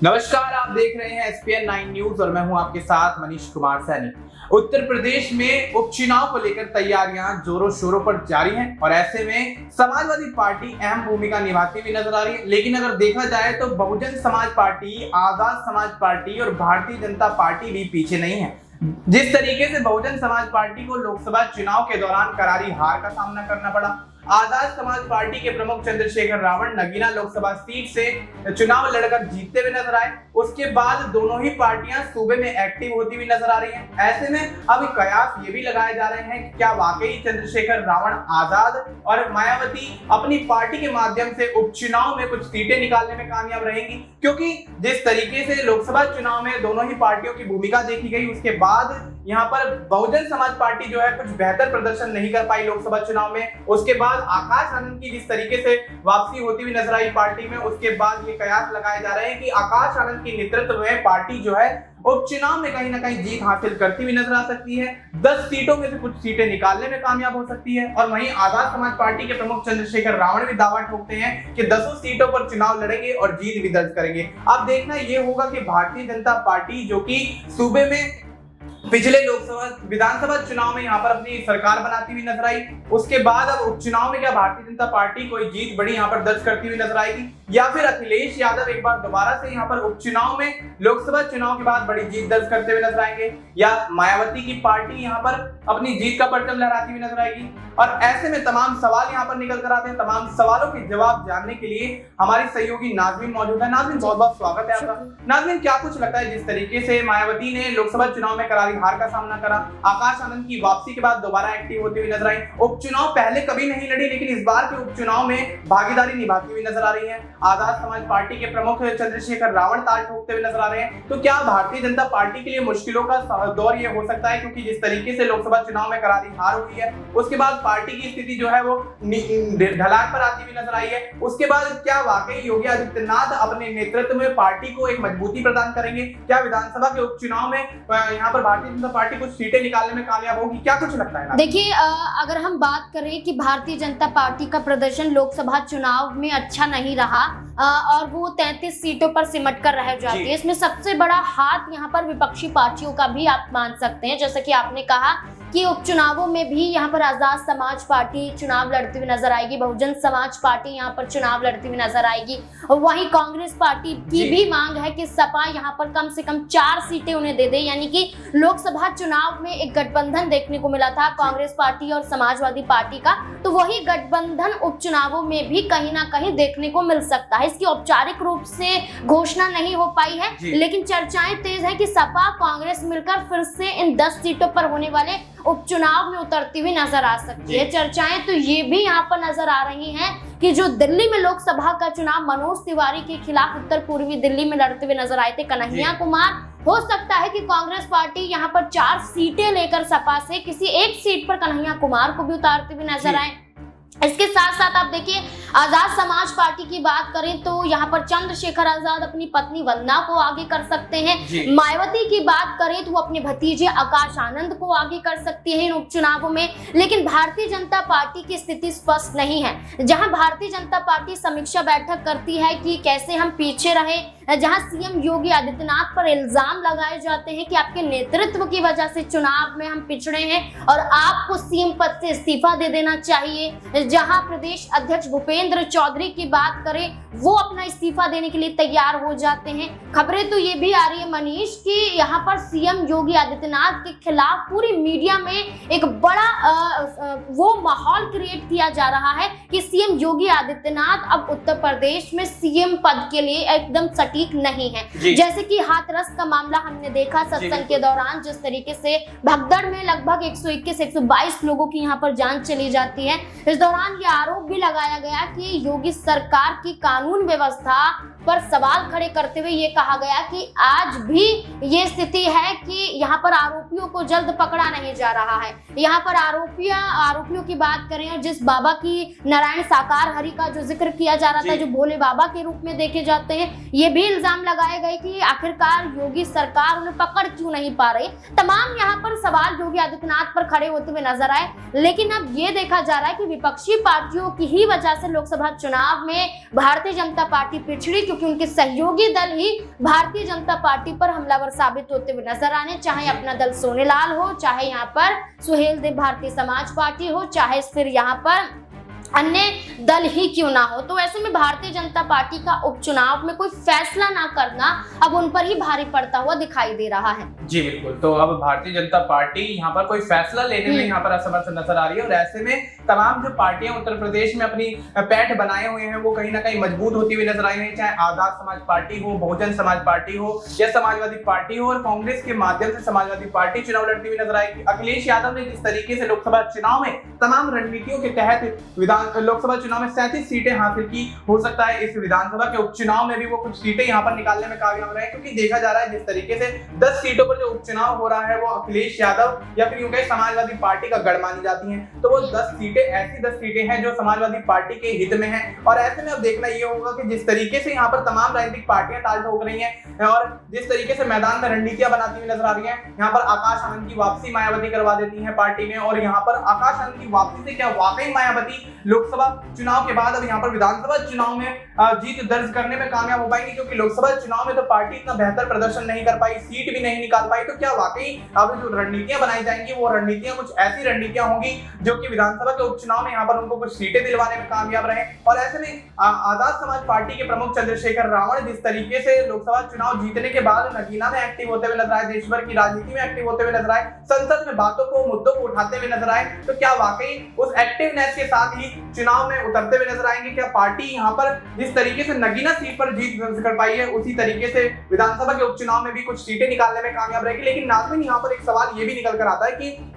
नमस्कार, आप देख रहे हैं SPN 9 न्यूज और मैं हूं आपके साथ मनीष कुमार सैनी। उत्तर प्रदेश में उपचुनाव को लेकर तैयारियां जोरों शोरों पर जारी हैं और ऐसे में समाजवादी पार्टी अहम भूमिका निभाती हुई नजर आ रही है। लेकिन अगर देखा जाए तो बहुजन समाज पार्टी, आजाद समाज पार्टी और भारतीय जनता पार्टी भी पीछे नहीं है। जिस तरीके से बहुजन समाज पार्टी को लोकसभा चुनाव के दौरान करारी हार का सामना करना पड़ा, आजाद समाज पार्टी के प्रमुख चंद्रशेखर रावण नगीना लोकसभा सीट से चुनाव लड़कर जीतते हुए नजर आए। उसके बाद दोनों ही पार्टियां सूबे में एक्टिव होती हुई नजर आ रही हैं। ऐसे में अब कयास ये भी लगाए जा रहे हैं कि क्या वाकई चंद्रशेखर रावण, आजाद और मायावती अपनी पार्टी के माध्यम से उपचुनाव में कुछ सीटें निकालने में कामयाब रहेंगी, क्योंकि जिस तरीके से लोकसभा चुनाव में दोनों ही पार्टियों की भूमिका देखी गई, उसके बाद यहाँ पर बहुजन समाज पार्टी जो है कुछ बेहतर प्रदर्शन नहीं कर पाई लोकसभा चुनाव में। उसके बाद आकाश आनंद की जिस तरीके से वापसी होती हुई नजर आई पार्टी में, उसके बाद ये कयास लगाए जा रहे हैं कि आकाश आनंद के नेतृत्व में पार्टी जो है उपचुनाव में कहीं ना कहीं जीत हासिल करती हुई नजर आ सकती है। 10 सीटों में से कुछ सीटें निकालने में कामयाब हो सकती है। और वहीं आजाद समाज पार्टी के प्रमुख चंद्रशेखर रावण भी दावा ठोकते हैं कि 10 सीटों पर चुनाव लड़ेंगे और जीत भी दर्ज करेंगे। अब देखना यह होगा कि भारतीय जनता पार्टी जो कि सूबे में पिछले लोकसभा विधानसभा चुनाव में यहाँ पर अपनी सरकार बनाती हुई नजर आई, उसके बाद अब उपचुनाव में क्या भारतीय जनता पार्टी कोई जीत बड़ी यहाँ पर दर्ज करती हुई नजर आएगी, या फिर अखिलेश यादव एक बार दोबारा से यहाँ पर उपचुनाव में लोकसभा चुनाव के बाद बड़ी जीत दर्ज करते हुए नजर आएंगे, या मायावती की पार्टी यहाँ पर अपनी जीत का परचम लहराती हुई नजर आएगी। और ऐसे में तमाम सवाल यहाँ पर निकल कर आते हैं। तमाम सवालों के जवाब जानने के लिए हमारी सहयोगी नाज़मीन मौजूद है। नाज़मीन, बहुत बहुत स्वागत है आपका। नाज़मीन, क्या कुछ लगता है जिस तरीके से मायावती ने लोकसभा चुनाव में करारी हार का सामना करा, आकाश आनंद की वापसी के बाद दोबारा एक्टिव होती हुई नजर आई, उपचुनाव पहले कभी नहीं लड़ी लेकिन इस बार के उपचुनाव में भागीदारी निभाती हुई नजर आ रही है, आजाद समाज पार्टी के प्रमुख चंद्रशेखर रावण ताल ठोकते हुए नजर आ रहे हैं, तो क्या भारतीय जनता पार्टी के लिए मुश्किलों का दौर ये हो सकता है? क्योंकि जिस तरीके से लोकसभा चुनाव में करारी हार हुई है, उसके बाद पार्टी की स्थिति जो है वो ढलान पर आती हुई नजर आई है। उसके बाद क्या वाकई योगी आदित्यनाथ अपने नेतृत्व में पार्टी को एक मजबूती प्रदान करेंगे? क्या विधानसभा के उपचुनाव में यहाँ पर भारतीय जनता पार्टी कुछ सीटें निकालने में कामयाब होगी? क्या कुछ लगता है? देखिए, अगर हम बात करें कि भारतीय जनता पार्टी का प्रदर्शन लोकसभा चुनाव में अच्छा नहीं रहा और वो 33 सीटों पर सिमट कर रह जाती है, इसमें सबसे बड़ा हाथ यहाँ पर विपक्षी पार्टियों का भी आप मान सकते हैं। जैसा कि आपने कहा कि उपचुनावों में भी यहाँ पर आजाद समाज पार्टी चुनाव लड़ती हुई नजर आएगी, बहुजन समाज पार्टी यहाँ पर चुनाव लड़ती हुई नजर आएगी। वहीं कांग्रेस पार्टी की भी मांग है कि सपा यहाँ पर कम से कम 4 सीटें उन्हें दे दे, यानी कि लोकसभा चुनाव में एक गठबंधन देखने को मिला था कांग्रेस पार्टी और समाजवादी पार्टी का, तो वही गठबंधन उपचुनावों में भी कहीं ना कहीं देखने को मिल सकता है। इसकी औपचारिक रूप से घोषणा नहीं हो पाई है, लेकिन चर्चाएं तेज है कि सपा कांग्रेस मिलकर फिर से इन 10 सीटों पर होने वाले उपचुनाव में उतरती हुई नजर आ सकती है। चर्चाएं तो ये भी यहाँ पर नजर आ रही हैं कि जो दिल्ली में लोकसभा का चुनाव मनोज तिवारी के खिलाफ उत्तर पूर्वी दिल्ली में लड़ते हुए नजर आए थे कन्हैया कुमार, हो सकता है कि कांग्रेस पार्टी यहाँ पर 4 सीटें लेकर सपा से किसी एक सीट पर कन्हैया कुमार को भी उतारते हुए नजर आए। इसके साथ साथ आप देखिए, आजाद समाज पार्टी की बात करें तो यहाँ पर चंद्रशेखर आजाद अपनी पत्नी वंदना को आगे कर सकते हैं। मायावती की बात करें तो वो अपने भतीजे आकाश आनंद को आगे कर सकती है इन उपचुनावों में। लेकिन भारतीय जनता पार्टी की स्थिति स्पष्ट नहीं है। जहां भारतीय जनता पार्टी समीक्षा बैठक करती है कि कैसे हम पीछे रहे, जहां सीएम योगी आदित्यनाथ पर इल्जाम लगाए जाते हैं कि आपके नेतृत्व की वजह से चुनाव में हम पिछड़े हैं और आपको सीएम पद से इस्तीफा दे देना चाहिए। जहां प्रदेश अध्यक्ष भूपेंद्र चौधरी की बात करें, वो अपना इस्तीफा देने के लिए तैयार हो जाते हैं। खबरें तो ये भी आ रही है मनीष कि यहाँ पर सीएम योगी आदित्यनाथ के खिलाफ पूरी मीडिया में एक बड़ा वो माहौल क्रिएट किया जा रहा है कि सीएम योगी आदित्यनाथ अब उत्तर प्रदेश में सीएम पद के लिए एकदम सटीक नहीं है। जैसे कि हाथरस का मामला हमने देखा सत्संग के दौरान, जिस तरीके से भगदड़ में लगभग 121-122 लोगों की यहाँ पर जान चली जाती है। इस दौरान ये आरोप भी लगाया गया कि योगी सरकार की कानून व्यवस्था पर सवाल खड़े करते हुए ये कहा गया कि आज भी ये स्थिति है कि यहाँ पर आरोपियों को जल्द पकड़ा नहीं जा रहा है। यहाँ पर आरोपियों की बात करें और जिस बाबा की नारायण साकार हरि का जो जिक्र किया जा रहा था, जो भोले बाबा के रूप में देखे जाते हैं, ये भी इल्जाम लगाए गए कि आखिरकार योगी सरकार उन्हें पकड़ क्यों नहीं पा रही। तमाम यहाँ पर सवाल योगी आदित्यनाथ पर खड़े होते हुए नजर आए। लेकिन अब ये देखा जा रहा है कि विपक्षी पार्टियों की ही वजह से लोकसभा चुनाव में भारतीय जनता पार्टी पिछड़ी, क्योंकि उनके सहयोगी दल ही भारतीय जनता पार्टी पर हमलावर साबित होते हुए नजर आने, चाहे अपना दल सोनेलाल हो, चाहे यहाँ पर सुहेल देव भारतीय समाज पार्टी हो, चाहे फिर यहाँ पर अन्य दल ही क्यों ना हो। तो ऐसे में भारतीय जनता पार्टी का उपचुनाव में कोई फैसला ना करना अब उन पर ही भारी पड़ता हुआ दिखाई दे रहा है। जी बिल्कुल, तो अब भारतीय जनता पार्टी यहाँ पर कोई फैसला लेने में यहाँ पर असमर्थ नजर आ रही है और ऐसे में तमाम जो पार्टियां उत्तर प्रदेश में अपनी पैठ बनाए हुए हैं वो कहीं ना कहीं मजबूत होती हुई नजर आई है, चाहे आजाद समाज पार्टी हो, बहुजन समाज पार्टी हो या समाजवादी पार्टी हो, और कांग्रेस के माध्यम से समाजवादी पार्टी चुनाव लड़ती हुई नजर आएगी। अखिलेश यादव ने जिस तरीके से लोकसभा चुनाव में तमाम रणनीतियों के तहत लोकसभा चुनाव में 37 सीटें हासिल की, हो सकता है इस विधानसभा के उपचुनाव में भी वो कुछ सीटें यहाँ पर निकालने में कामयाब रहे, क्योंकि देखा जा रहा है जिस तरीके से 10 सीटों पर जो उपचुनाव हो रहा है वो अखिलेश यादव या फिर यूं कहें समाजवादी पार्टी का गढ़ मानी जाती हैं। तो वो 10 सीटें ऐसी 10 सीटें हैं जो समाजवादी पार्टी के हित में हैं और ऐसे में अब देखना ये होगा कि जिस तरीके से यहाँ पर तमाम राजनीतिक पार्टियां ताल ठोक रही हैं और जिस तरीके से मैदान में रणनीतियां बनाती हुई नजर आ रही हैं, यहाँ पर आकाश आनंद की वापसी मायावती करवा देती है पार्टी में, और यहाँ पर आकाश आनंद की वापसी से क्या वाकई मायावती लोकसभा चुनाव के बाद अब यहाँ पर विधानसभा चुनाव में जीत दर्ज करने में कामयाब हो पाएंगे, क्योंकि लोकसभा चुनाव में तो पार्टी इतना बेहतर प्रदर्शन नहीं कर पाई, सीट भी नहीं निकाल पाई। तो क्या वाकई अब जो रणनीतियां बनाई जाएंगी वो रणनीतियां कुछ ऐसी रणनीतियां होंगी जो कि विधानसभा के उपचुनाव में यहाँ पर उनको कुछ सीटें दिलवाने में कामयाब रहे। और ऐसे में आजाद समाज पार्टी के प्रमुख चंद्रशेखर रावण जिस तरीके से लोकसभा चुनाव जीतने के बाद नगीना में एक्टिव होते हुए नजर आए, देश भर की राजनीति में एक्टिव होते हुए नजर आए, संसद में बातों को मुद्दों को उठाते हुए नजर आए, तो क्या वाकई उस एक्टिवनेस के साथ ही चुनाव में उतरते हुए नजर आएंगे? क्या पार्टी यहाँ पर जिस तरीके से नगीना सीट पर जीत दर्ज कर पाई है उसी तरीके से विधानसभा के उपचुनाव में भी कुछ सीटें निकालने में कामयाब रहेगी? लेकिन नाज़रीन यहाँ पर एक सवाल ये भी निकल कर आता है कि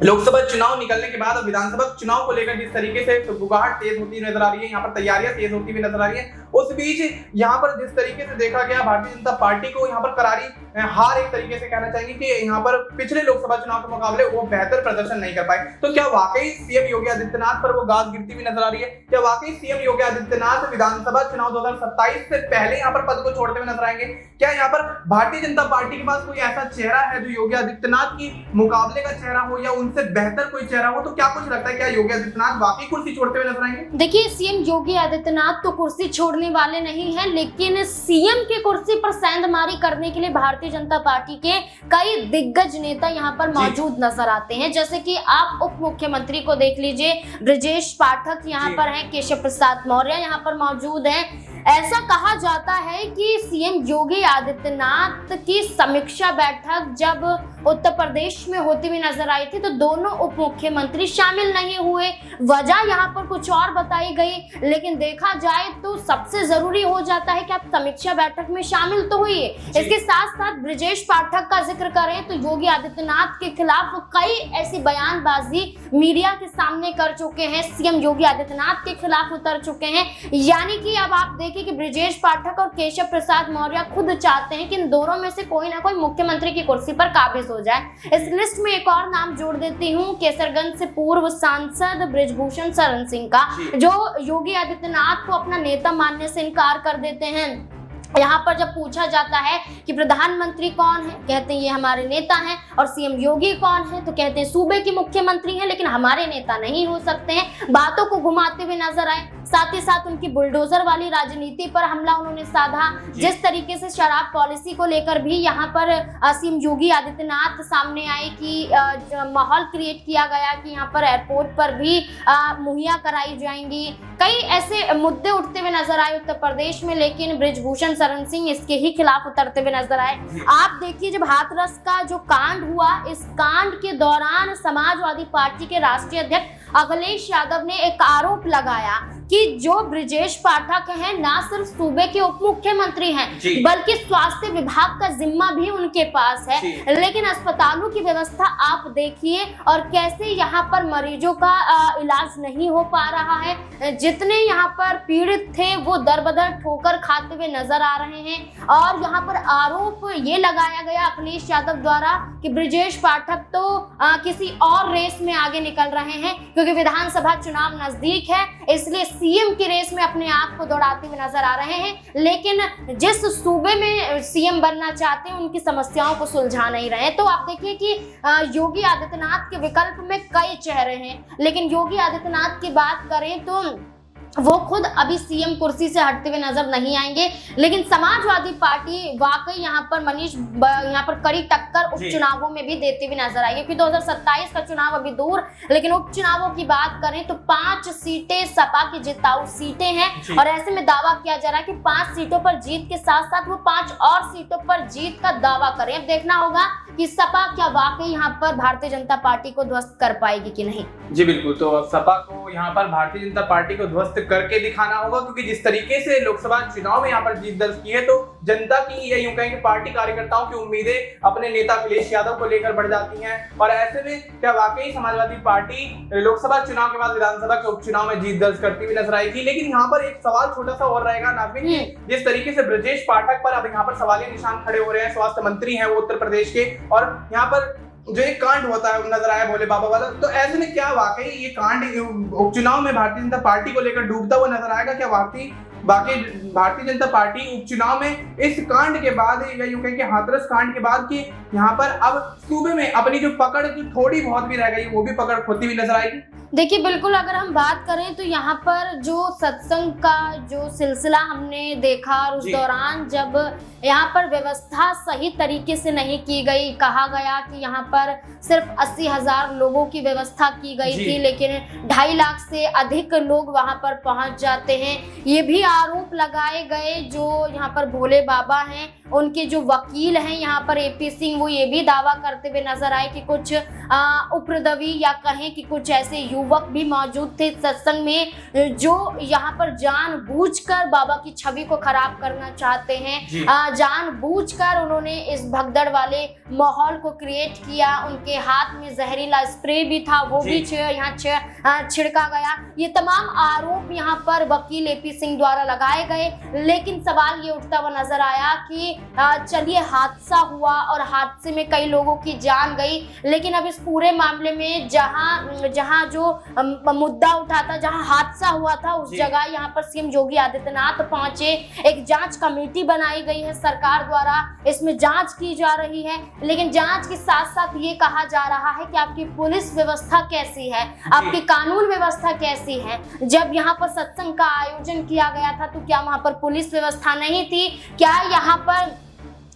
लोकसभा चुनाव निकलने के बाद अब विधानसभा चुनाव को लेकर जिस तरीके से गुगाहट तेज होती नजर आ रही है, यहाँ पर तैयारियां तेज होती हुई नजर आ रही है, उस बीच यहाँ पर जिस तरीके से देखा गया भारतीय जनता पार्टी को यहाँ पर करारी हार एक तरीके से कहना चाहेंगे कि यहाँ पर पिछले लोकसभा चुनाव के मुकाबले वो बेहतर प्रदर्शन नहीं कर पाए। तो क्या वाकई सीएम योगी आदित्यनाथ पर वो गाज गिरती हुई नजर आ रही है? क्या वाकई सीएम योगी आदित्यनाथ विधानसभा चुनाव 2027 से पहले यहाँ पर पद को छोड़ते हुए नजर आएंगे? क्या यहाँ पर भारतीय जनता पार्टी के पास कोई ऐसा चेहरा है जो योगी आदित्यनाथ की मुकाबले का चेहरा हो या उनसे बेहतर कोई चेहरा हो? तो क्या कुछ लगता है क्या योगी आदित्यनाथ वाकई कुर्सी छोड़ते हुए नजर आएंगे? देखिए, सीएम योगी आदित्यनाथ तो कुर्सी छोड़ने वाले नहीं हैं, लेकिन सीएम की कुर्सी पर सेंधमारी करने के लिए भारतीय जनता पार्टी के कई दिग्गज नेता यहाँ पर मौजूद नजर आते हैं। जैसे कि आप उप मुख्यमंत्री को देख लीजिए, ब्रजेश पाठक यहाँ पर हैं, केशव प्रसाद मौर्य यहाँ पर मौजूद हैं। ऐसा कहा जाता है कि सीएम योगी आदित्यनाथ की समीक्षा बैठक जब उत्तर प्रदेश में होती हुई नजर आई थी तो दोनों उप मुख्यमंत्री शामिल नहीं हुए। वजह यहाँ पर कुछ और बताई गई, लेकिन देखा जाए तो सबसे जरूरी हो जाता है कि आप समीक्षा बैठक में शामिल तो हुई। इसके साथ साथ ब्रजेश पाठक का जिक्र करें तो योगी आदित्यनाथ के खिलाफ कई ऐसी बयानबाजी मीडिया के सामने कर चुके हैं, सीएम योगी आदित्यनाथ के खिलाफ उतर चुके हैं। यानी कि अब आप देखिए कि ब्रजेश पाठक और केशव प्रसाद मौर्य खुद चाहते हैं कि इन दोनों में से कोई ना कोई मुख्यमंत्री की कुर्सी पर काबिज हो जाए। इस लिस्ट में एक और नाम जोड़ देती हूँ, केसरगंज से पूर्व सांसद बृजभूषण शरण सिंह का, जो योगी आदित्यनाथ को अपना नेता मानने से इनकार कर देते हैं। यहाँ पर जब पूछा जाता है कि प्रधानमंत्री कौन है, कहते हैं ये हमारे नेता हैं, और सीएम योगी कौन है तो कहते हैं सूबे के मुख्यमंत्री हैं, लेकिन हमारे नेता नहीं हो सकते हैं। बातों को घुमाते हुए नजर आए। साथ ही साथ उनकी बुलडोजर वाली राजनीति पर हमला उन्होंने साधा। जिस तरीके से शराब पॉलिसी को लेकर भी यहाँ पर सीएम योगी आदित्यनाथ सामने आए कि माहौल क्रिएट किया गया कि यहाँ पर एयरपोर्ट पर भी मुहैया कराई जाएंगी। कई ऐसे मुद्दे उठते हुए नजर आए उत्तर प्रदेश में, लेकिन बृजभूषण शरण सिंह इसके ही खिलाफ उतरते हुए नजर आए। आप देखिए, जब हाथरस का जो कांड हुआ, इस कांड के दौरान समाजवादी पार्टी के राष्ट्रीय अध्यक्ष अखिलेश यादव ने एक आरोप लगाया कि जो ब्रजेश पाठक हैं ना सिर्फ सूबे के उप मुख्यमंत्री हैं बल्कि स्वास्थ्य विभाग का जिम्मा भी उनके पास है। लेकिन अस्पतालों की व्यवस्था आप देखिए और कैसे यहाँ पर मरीजों का इलाज नहीं हो पा रहा है। जितने यहाँ पर पीड़ित थे वो दर बदर ठोकर खाते हुए नजर आ रहे हैं। और यहाँ पर आरोप ये लगाया गया अखिलेश यादव द्वारा कि ब्रजेश पाठक तो किसी और रेस में आगे निकल रहे हैं, क्योंकि विधानसभा चुनाव नजदीक है, इसलिए सीएम की रेस में अपने आप को दौड़ाते हुए नजर आ रहे हैं। लेकिन जिस सूबे में सीएम बनना चाहते हैं उनकी समस्याओं को सुलझा नहीं रहे। तो आप देखिए कि योगी आदित्यनाथ के विकल्प में कई चेहरे हैं, लेकिन योगी आदित्यनाथ की बात करें तो वो खुद अभी सीएम कुर्सी से हटते हुए नजर नहीं आएंगे। लेकिन समाजवादी पार्टी वाकई यहाँ पर मनीष यहाँ पर कड़ी टक्कर उपचुनावों में भी देते हुए नजर आएगी, क्योंकि 2027 का चुनाव अभी दूर, लेकिन उपचुनावों की बात करें तो 5 सीटें सपा की जिताऊ सीटें हैं और ऐसे में दावा किया जा रहा है कि 5 सीटों पर जीत के साथ साथ वो 5 और सीटों पर जीत का दावा करें। अब देखना होगा कि सपा क्या वाकई यहाँ पर भारतीय जनता पार्टी को ध्वस्त कर पाएगी कि नहीं। जी बिल्कुल, तो सपा को यहाँ पर भारतीय जनता पार्टी को ध्वस्त करके दिखाना होगा, क्योंकि जिस तरीके से लोकसभा चुनाव में यहाँ पर जीत दर्ज की है तो जनता की या यूं कहें कि पार्टी कार्यकर्ताओं की उम्मीदें अपने नेता अखिलेश यादव को लेकर बढ़ जाती हैं। और ऐसे में क्या वाकई समाजवादी पार्टी लोकसभा चुनाव के बाद विधानसभा के उपचुनाव में जीत दर्ज करती हुई नजर आएगी। लेकिन यहाँ पर एक सवाल छोटा सा और रहेगा नाज़रीन, जिस तरीके से ब्रजेश पाठक पर अब यहाँ पर सवालिया निशान खड़े हो रहे हैं, स्वास्थ्य मंत्री हैं वो उत्तर प्रदेश के, और यहाँ पर जो एक कांड होता है नजर आया भोले बाबा वाला, तो ऐसे में क्या वाकई ये कांड उपचुनाव में भारतीय जनता पार्टी को लेकर डूबता हुआ नजर आएगा? क्या भारतीय जनता पार्टी उपचुनाव में इस कांड के बाद या यूं कहें कि हाथरस कांड के बाद कि यहाँ पर अब सूबे में अपनी जो पकड़ जो थोड़ी बहुत भी रह गई वो भी पकड़ खोती हुई नजर आएगी? देखिए बिल्कुल, अगर हम बात करें तो यहाँ पर जो सत्संग का जो सिलसिला हमने देखा और उस दौरान जब यहाँ पर व्यवस्था सही तरीके से नहीं की गई, कहा गया कि यहाँ पर सिर्फ 80,000 लोगों की व्यवस्था की गई थी, लेकिन 2.5 लाख से अधिक लोग वहाँ पर पहुँच जाते हैं। ये भी आरोप लगाए गए जो यहाँ पर भोले बाबा हैं, उनके जो वकील हैं यहाँ पर AP सिंह, वो ये भी दावा करते हुए नजर आए कि कुछ उपद्रवी या कहें कि कुछ ऐसे युवक भी मौजूद थे सत्संग में जो यहाँ पर जानबूझकर बाबा की छवि को खराब करना चाहते हैं। जानबूझकर उन्होंने इस भगदड़ वाले माहौल को क्रिएट किया। उनके हाथ में जहरीला स्प्रे भी था, वो भी यहाँ छिड़का गया। ये तमाम आरोप यहाँ पर वकील AP सिंह द्वारा लगाए गए। लेकिन सवाल ये उठता हुआ नजर आया कि चलिए हादसा हुआ और हादसे में कई लोगों की जान गई, लेकिन अब इस पूरे मामले में जहां जो मुद्दा उठा था, जहां हादसा हुआ था, उस जगह यहाँ पर सीएम योगी आदित्यनाथ पहुंचे। एक जांच कमेटी बनाई गई है सरकार द्वारा, इसमें जांच की जा रही है। लेकिन जांच के साथ साथ ये कहा जा रहा है कि आपकी पुलिस व्यवस्था कैसी है, आपकी कानून व्यवस्था कैसी है। जब यहाँ पर सत्संग का आयोजन किया गया था तो क्या वहां पर पुलिस व्यवस्था नहीं थी? क्या यहाँ पर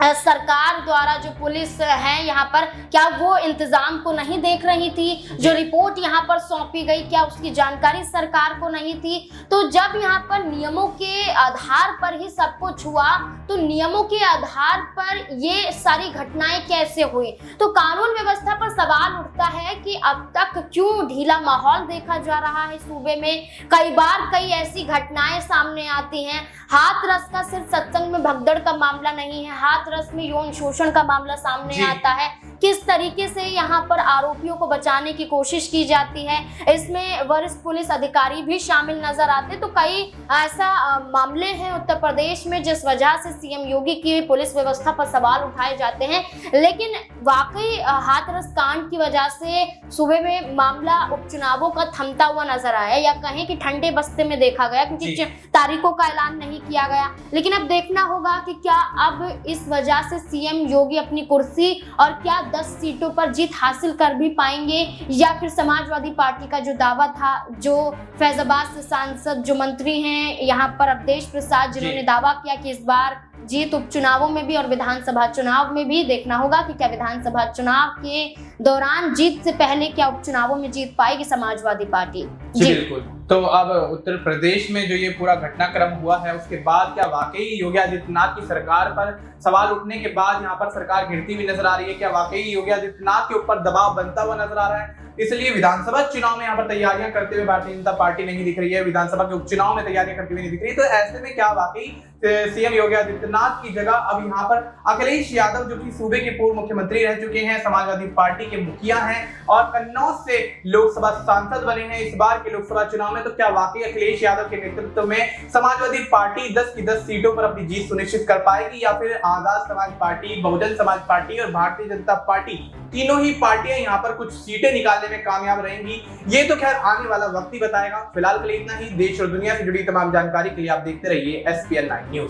सरकार द्वारा जो पुलिस है यहाँ पर क्या वो इंतजाम को नहीं देख रही थी? जो रिपोर्ट यहाँ पर सौंपी गई क्या उसकी जानकारी सरकार को नहीं थी? तो जब यहाँ पर नियमों के आधार पर ही सब कुछ हुआ तो नियमों के आधार पर ये सारी घटनाएं कैसे हुई? तो कानून व्यवस्था पर सवाल उठता है कि अब तक क्यों ढीला माहौल देखा जा रहा है सूबे में। कई बार कई ऐसी घटनाएं सामने आती हैं। हाथरस का सिर्फ सत्संग में भगदड़ का मामला नहीं है, हाथरस में यौन शोषण का मामला सामने आता है। किस तरीके से यहाँ पर आरोपियों को बचाने की कोशिश की जाती है, इसमें वरिष्ठ पुलिस अधिकारी भी शामिल नजर आते। तो कई ऐसा मामले हैं उत्तर प्रदेश में जिस वजह से सीएम योगी की पुलिस व्यवस्था पर सवाल उठाए जाते हैं। लेकिन वाकई हाथरस कांड की वजह से सूबे में मामला उपचुनावों का थमता हुआ नजर आया, या कहें कि ठंडे बस्ते में देखा गया, क्योंकि तारीखों का ऐलान नहीं किया गया। लेकिन अब देखना होगा कि क्या अब इस वजह से सीएम योगी अपनी कुर्सी और क्या 10 सीटों पर जीत हासिल कर भी पाएंगे, या फिर समाजवादी पार्टी का जो दावा था, जो फैजाबाद से सांसद जो मंत्री हैं यहाँ पर अवधेश प्रसाद, जिन्होंने दावा किया कि इस बार जीत उपचुनावों में भी और विधानसभा चुनाव में भी। देखना होगा कि क्या विधानसभा चुनाव के दौरान जीत से पहले क्या उपचुनावों में जीत पाएगी समाजवादी पार्टी। जी बिल्कुल। तो अब उत्तर प्रदेश में जो ये पूरा घटनाक्रम हुआ है उसके बाद क्या वाकई योगी आदित्यनाथ की सरकार पर सवाल उठने के बाद यहाँ पर सरकार गिरती हुई नजर आ रही है? क्या वाकई योगी आदित्यनाथ के ऊपर दबाव बनता हुआ नजर आ रहा है? इसलिए विधानसभा चुनाव में यहाँ पर तैयारियां करते हुए भारतीय जनता पार्टी नहीं दिख रही है, विधानसभा के उपचुनाव में तैयारियां करती हुई नहीं दिख रही। तो ऐसे में क्या वाकई सीएम योगी आदित्यनाथ की जगह अब यहाँ पर अखिलेश यादव, जो कि सूबे के पूर्व मुख्यमंत्री रह चुके हैं, समाजवादी पार्टी के मुखिया हैं और कन्नौज से लोकसभा सांसद बने हैं इस बार के लोकसभा चुनाव में, तो क्या वाकई अखिलेश यादव के नेतृत्व में समाजवादी पार्टी 10 की 10 सीटों पर अपनी जीत सुनिश्चित कर पाएगी, या फिर आजाद समाज पार्टी, बहुजन समाज पार्टी और भारतीय जनता पार्टी, तीनों ही पार्टियां यहाँ पर कुछ सीटें निकालने में कामयाब रहेंगी? ये तो खैर आने वाला वक्त ही बताएगा। फिलहाल के लिए इतना ही। देश और दुनिया से जुड़ी तमाम जानकारी के लिए आप देखते रहिए SPN9 न्यूज।